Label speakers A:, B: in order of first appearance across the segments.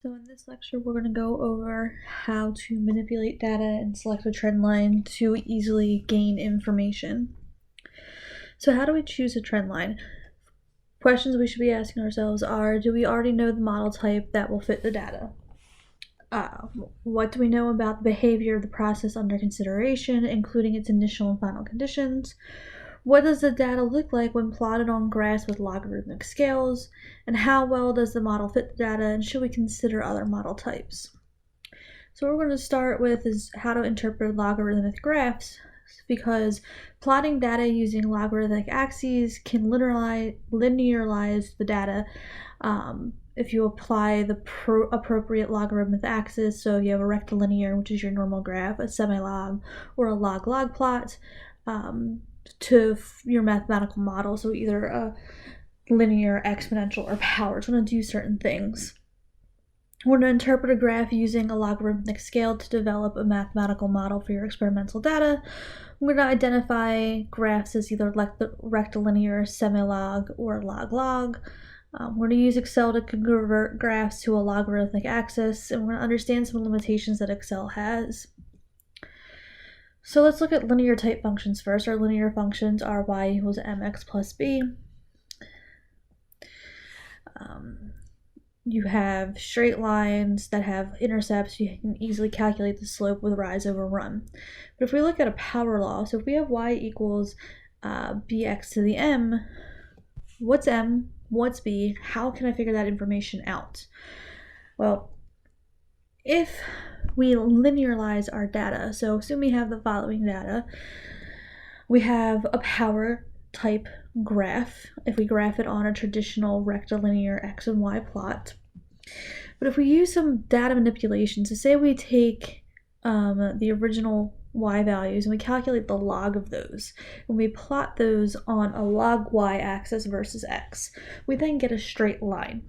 A: So in this lecture, we're going to go over how to manipulate data and select a trend line to easily gain information. So how do we choose a trend line? Questions we should be asking ourselves are, do we already know the model type that will fit the data? What do we know about the behavior of the process under consideration, including its initial and final conditions? What does the data look like when plotted on graphs with logarithmic scales? And how well does the model fit the data, and should we consider other model types? So what we're going to start with is how to interpret logarithmic graphs, because plotting data using logarithmic axes can linearize the data if you apply the appropriate logarithmic axis. So you have a rectilinear, which is your normal graph, a semilog, or a log-log plot to your mathematical model. So either a linear, exponential, or power. It's going to do certain things. We're going to interpret a graph using a logarithmic scale to develop a mathematical model for your experimental data. We're going to identify graphs as either rectilinear, semilog, or log-log. We're going to use Excel to convert graphs to a logarithmic axis, and we're going to understand some limitations that Excel has. So let's look at linear type functions first. Our linear functions are y equals mx plus b. You have straight lines that have intercepts. You can easily calculate the slope with rise over run. But if we look at a power law, so if we have y equals bx to the m, what's m, what's b, how can I figure that information out? Well, if we linearize our data, so assume we have the following data. We have a power type graph if we graph it on a traditional rectilinear x and y plot. But if we use some data manipulation, so say we take the original y values and we calculate the log of those, and we plot those on a log y axis versus x, we then get a straight line.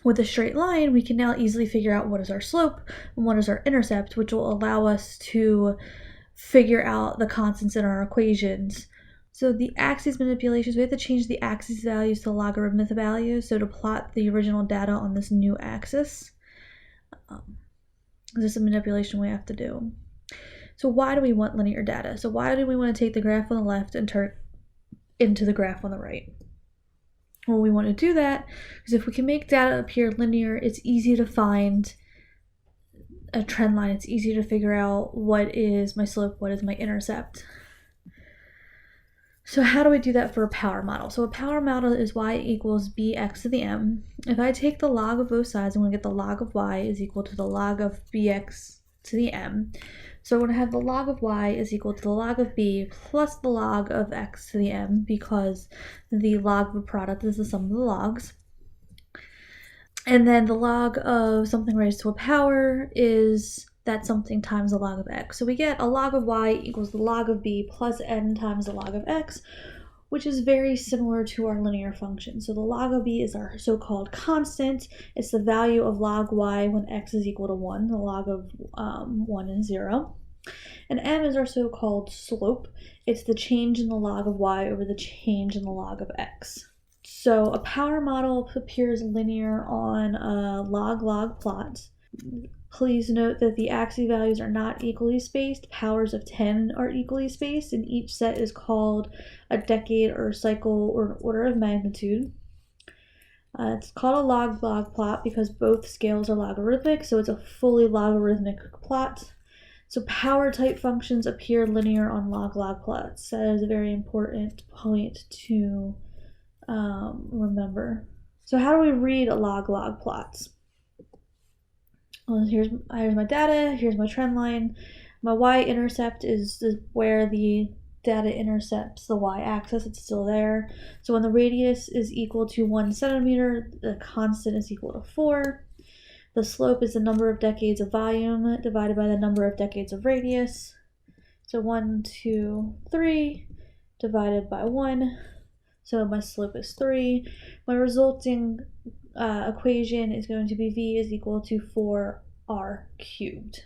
A: With a straight line, we can now easily figure out what is our slope and what is our intercept, which will allow us to figure out the constants in our equations. So the axis manipulations, we have to change the axis values to logarithmic values, so to plot the original data on this new axis. This is a manipulation we have to do. So why do we want linear data? So why do we want to take the graph on the left and turn it into the graph on the right? Well, we want to do that because if we can make data appear linear, it's easy to find a trend line. It's easy to figure out what is my slope, what is my intercept. So how do we do that for a power model? So a power model is y equals bx to the m. If I take the log of both sides, I'm going to get the log of y is equal to the log of bx to the m. So we're going to have the log of y is equal to the log of b plus the log of x to the m, because the log of a product is the sum of the logs. And then the log of something raised to a power is that something times the log of x. So we get a log of y equals the log of b plus n times the log of x, which is very similar to our linear function. So the log of b is our so-called constant. It's the value of log y when x is equal to 1, the log of 1 and 0. And m is our so-called slope. It's the change in the log of y over the change in the log of x. So a power model appears linear on a log-log plot. Please note that the axis values are not equally spaced. Powers of 10 are equally spaced, and each set is called a decade or cycle or an order of magnitude. It's called a log-log plot because both scales are logarithmic, so it's a fully logarithmic plot. So power type functions appear linear on log-log plots. That is a very important point to remember. So how do we read a log-log plots? Well, here's my data, here's my trend line. My y-intercept is where the data intercepts the y-axis, it's still there. So when the radius is equal to 1 centimeter, the constant is equal to 4. The slope is the number of decades of volume divided by the number of decades of radius. So 1, 2, 3 divided by 1. So my slope is 3. My resulting equation is going to be v is equal to 4r cubed.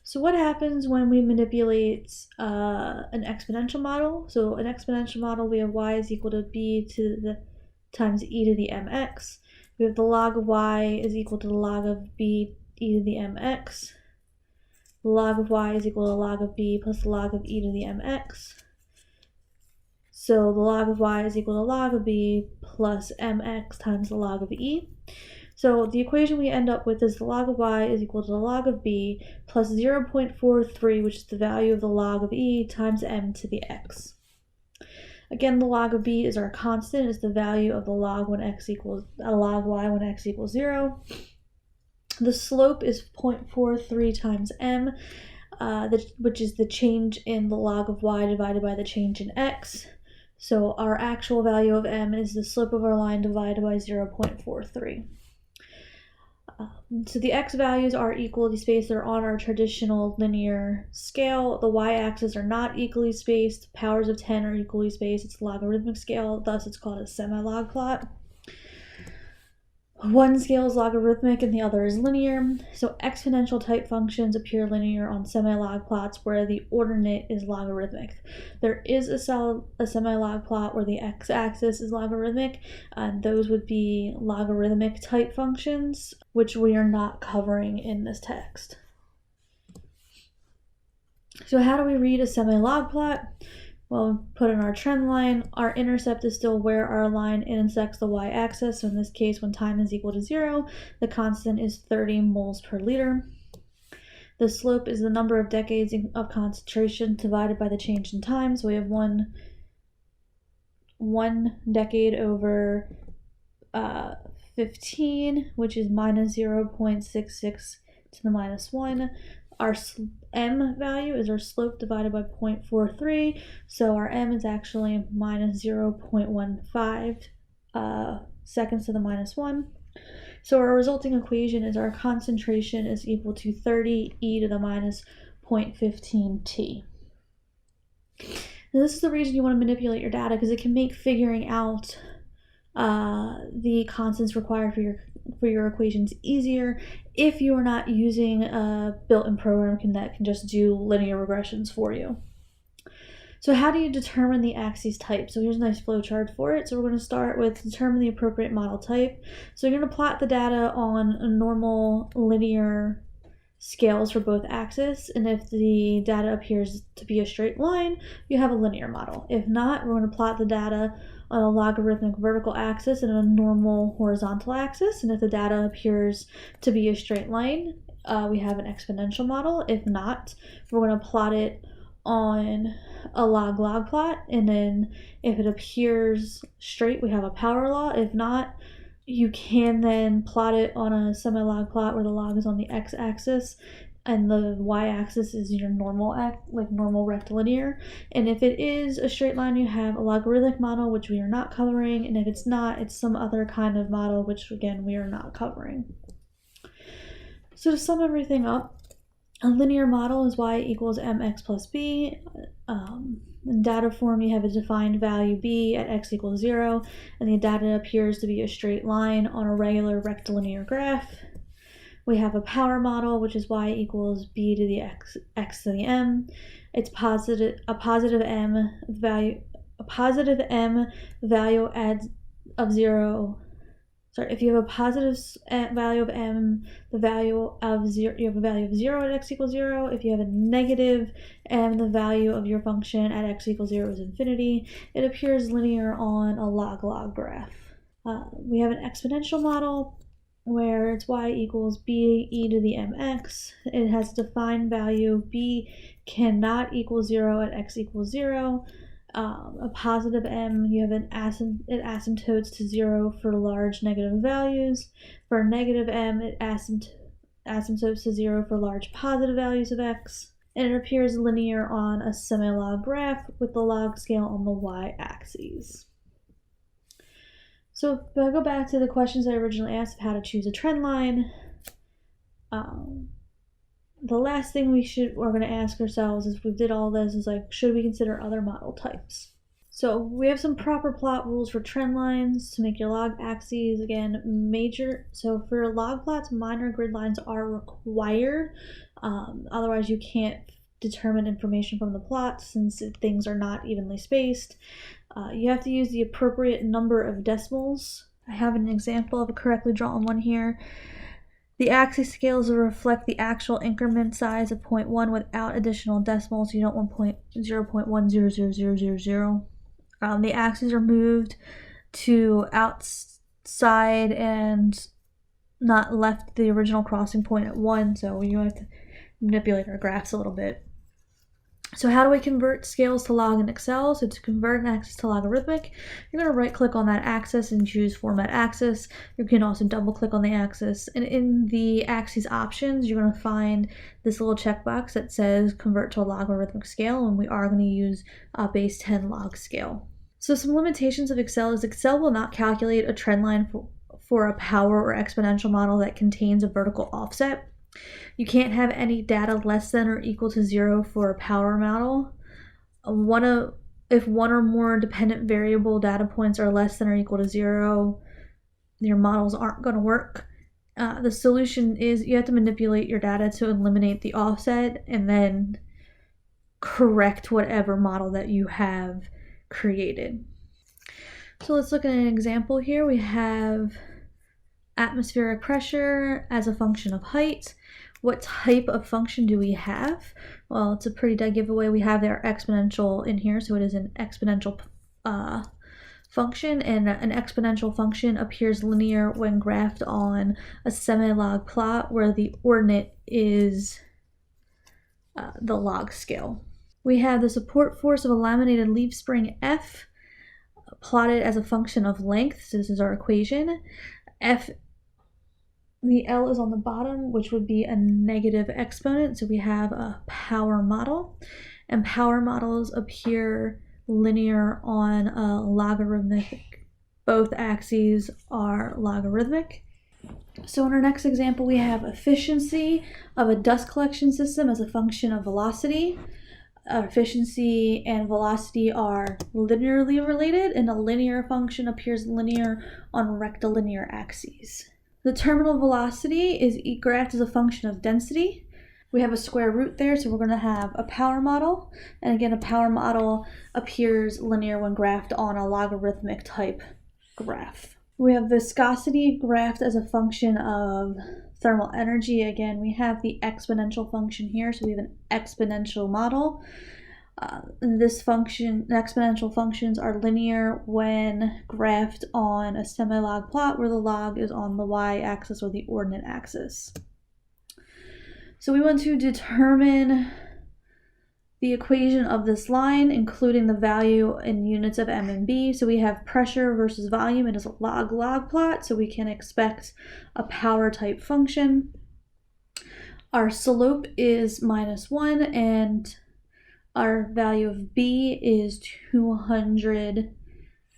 A: So what happens when we manipulate an exponential model? So an exponential model, we have y is equal to b to the times e to the mx. we have the log of y is equal to the log of b e to the mx. The log of y is equal to the log of b plus the log of e to the mx. So the log of y is equal to log of b plus mx times the log of e. So the equation we end up with is the log of y is equal to the log of b plus 0.43, which is the value of the log of e, times m to the x. Again, the log of b is our constant, is the value of the log when x equals log y when x equals 0. The slope is 0.43 times m, which is the change in the log of y divided by the change in x. So our actual value of m is the slope of our line divided by 0.43. So the x values are equally spaced. They're on our traditional linear scale. The y-axis are not equally spaced. Powers of 10 are equally spaced. It's a logarithmic scale, thus it's called a semi-log plot. One scale is logarithmic and the other is linear. So exponential type functions appear linear on semi-log plots where the ordinate is logarithmic. There is a semi-log plot where the x-axis is logarithmic, and those would be logarithmic type functions, which we are not covering in this text. So how do we read a semi-log plot? Well, put in our trend line. Our intercept is still where our line intersects the y-axis. So in this case, when time is equal to 0, the constant is 30 moles per liter. The slope is the number of decades of concentration divided by the change in time. So we have one decade over 15, which is minus 0.66 to the minus 1. Our m value is our slope divided by 0.43, so our m is actually minus 0.15 seconds to the minus 1. So our resulting equation is our concentration is equal to 30 e to the minus 0.15 t. Now this is the reason you want to manipulate your data, because it can make figuring out the constants required for your equations easier if you are not using a built-in program that can just do linear regressions for you. So how do you determine the axes type? So here's a nice flow chart for it. So we're going to start with determine the appropriate model type. So you're going to plot the data on a normal linear scales for both axes, and if the data appears to be a straight line, you have a linear model. If not, we're going to plot the data on a logarithmic vertical axis and a normal horizontal axis, and if the data appears to be a straight line, we have an exponential model. If not, we're going to plot it on a log-log plot, and then if it appears straight, we have a power law. If not, you can then plot it on a semi-log plot where the log is on the x-axis and the y-axis is your normal normal rectilinear. And if it is a straight line, you have a logarithmic model, which we are not covering, and if it's not, it's some other kind of model, which again we are not covering. So to sum everything up, a linear model is y equals mx plus b. In data form, you have a defined value b at x equals 0, and the data appears to be a straight line on a regular rectilinear graph. We have a power model, which is y equals b to the x to the m. It's a positive m value adds of 0. Sorry, if you have a positive value of m, you have a value of 0 at x equals 0. If you have a negative m, the value of your function at x equals 0 is infinity. It appears linear on a log-log graph. We have an exponential model where it's y equals b e to the mx. It has a defined value. B cannot equal 0 at x equals 0. A positive m, you have it asymptotes to 0 for large negative values. For a negative m, it asymptotes to 0 for large positive values of x. And it appears linear on a semi-log graph with the log scale on the y-axis. So if I go back to the questions I originally asked of how to choose a trend line, the last thing we're going to ask ourselves is, if we did all this, is like, should we consider other model types? So we have some proper plot rules for trend lines to make your log axes. Again, so for log plots, minor grid lines are required. Otherwise you can't determine information from the plot since things are not evenly spaced. You have to use the appropriate number of decimals. I have an example of a correctly drawn one here. The axis scales will reflect the actual increment size of 0.1 without additional decimals. So you don't want 0.0.1000000. The axes are moved to outside and not left the original crossing point at 1, so you have to manipulate our graphs a little bit. So how do we convert scales to log in Excel? So to convert an axis to logarithmic, you're going to right click on that axis and choose Format Axis. You can also double click on the axis, and in the axis options you're going to find this little checkbox that says Convert to a Logarithmic Scale, and we are going to use base 10 log scale. So some limitations of Excel is Excel will not calculate a trend line for a power or exponential model that contains a vertical offset. You can't have any data less than or equal to 0 for a power model. If one or more dependent variable data points are less than or equal to 0, your models aren't going to work. The solution is you have to manipulate your data to eliminate the offset and then correct whatever model that you have created. So let's look at an example here. We have atmospheric pressure as a function of height. What type of function do we have? Well, it's a pretty dead giveaway. We have our exponential in here, so it is an exponential function, and an exponential function appears linear when graphed on a semi-log plot where the ordinate is the log scale. We have the support force of a laminated leaf spring F plotted as a function of length. So this is our equation. The L is on the bottom, which would be a negative exponent. So we have a power model, and power models appear linear on a logarithmic. Both axes are logarithmic. So in our next example, we have efficiency of a dust collection system as a function of velocity. Efficiency and velocity are linearly related, and a linear function appears linear on rectilinear axes. The terminal velocity is graphed as a function of density. We have a square root there, so we're going to have a power model. And again, a power model appears linear when graphed on a logarithmic type graph. We have viscosity graphed as a function of thermal energy. Again, we have the exponential function here, so we have an exponential model. Exponential functions are linear when graphed on a semi-log plot where the log is on the y-axis or the ordinate axis. So we want to determine the equation of this line, including the value in units of m and b. So we have pressure versus volume. It is a log-log plot, so we can expect a power type function. Our slope is -1, and our value of b is 200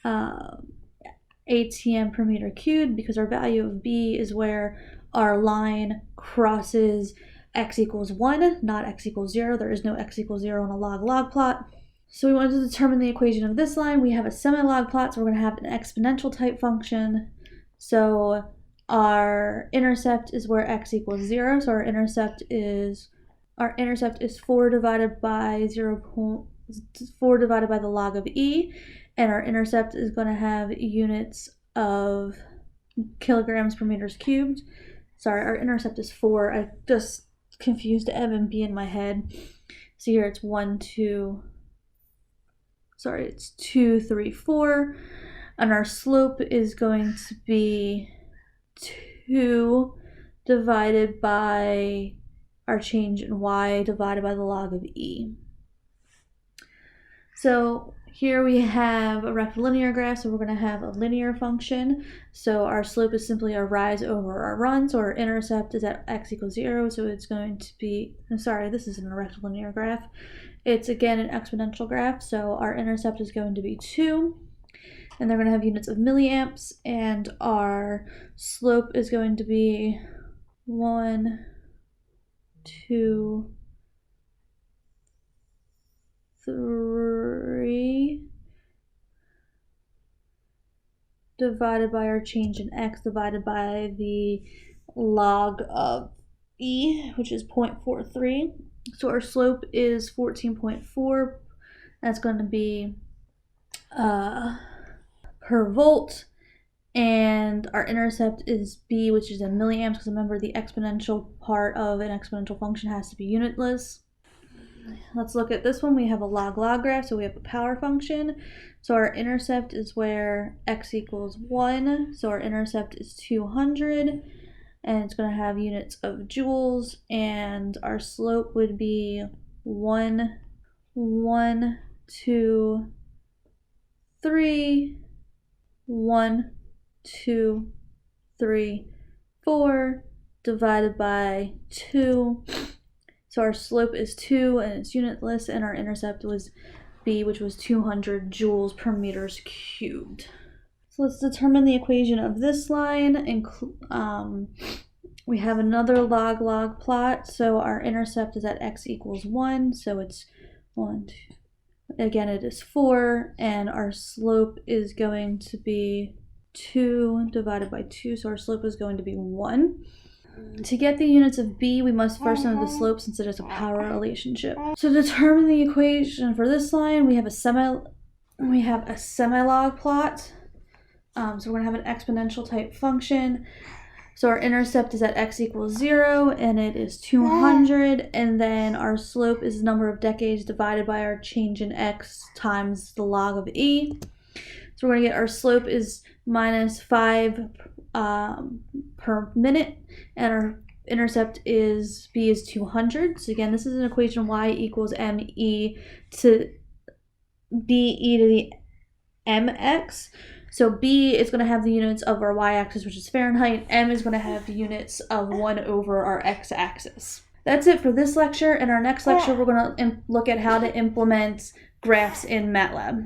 A: atm per meter cubed, because our value of b is where our line crosses x equals 1, not x equals 0. There is no x equals 0 on a log-log plot. So we want to determine the equation of this line. We have a semi-log plot, so we're going to have an exponential type function. So our intercept is where x equals 0. So our intercept is 4 divided by 4 divided by the log of e, and our intercept is going to have units of kilograms per meters cubed. Sorry, our intercept is 4. I just confused m and b in my head. So here it's 2, 3, 4, and our slope is going to be 2 divided by our change in y divided by the log of e. So here we have a rectilinear graph, so we're going to have a linear function. So our slope is simply our rise over our run, so our intercept is at x equals 0, so it's going to be, sorry, this isn't a rectilinear graph. It's again an exponential graph, so our intercept is going to be 2, and they're going to have units of milliamps, and our slope is going to be 1, 2, 3 divided by our change in x divided by the log of e, which is 0.43. So our slope is 14.4. That's going to be per volt, and our intercept is b, which is in milliamps, because remember the exponential part of an exponential function has to be unitless. Let's look at this one. We have a log-log graph, so we have a power function. So our intercept is where x equals 1, so our intercept is 200, and it's going to have units of joules, and our slope would be 1, 1, 2, 3, 1, 2, 3, 4, divided by 2. So our slope is 2 and it's unitless, and our intercept was b, which was 200 joules per meters cubed. So let's determine the equation of this line. We have another log-log plot. So our intercept is at x equals 1. So it's 1, 2. Again, it is 4. And our slope is going to be 2 divided by 2. So our slope is going to be 1. To get the units of b, we must first know the slope since it is a power relationship. So to determine the equation for this line, we have a semi-log plot. So we're going to have an exponential type function. So our intercept is at x equals 0, and it is 200, and then our slope is the number of decades divided by our change in x times the log of e. So we're going to get our slope is minus 5 per minute, and our intercept is b is 200. So again, this is an equation y equals me to be to the mx. So b is going to have the units of our y-axis, which is Fahrenheit. M is going to have the units of 1 over our x-axis. That's it for this lecture. In our next lecture, we're going to look at how to implement graphs in MATLAB.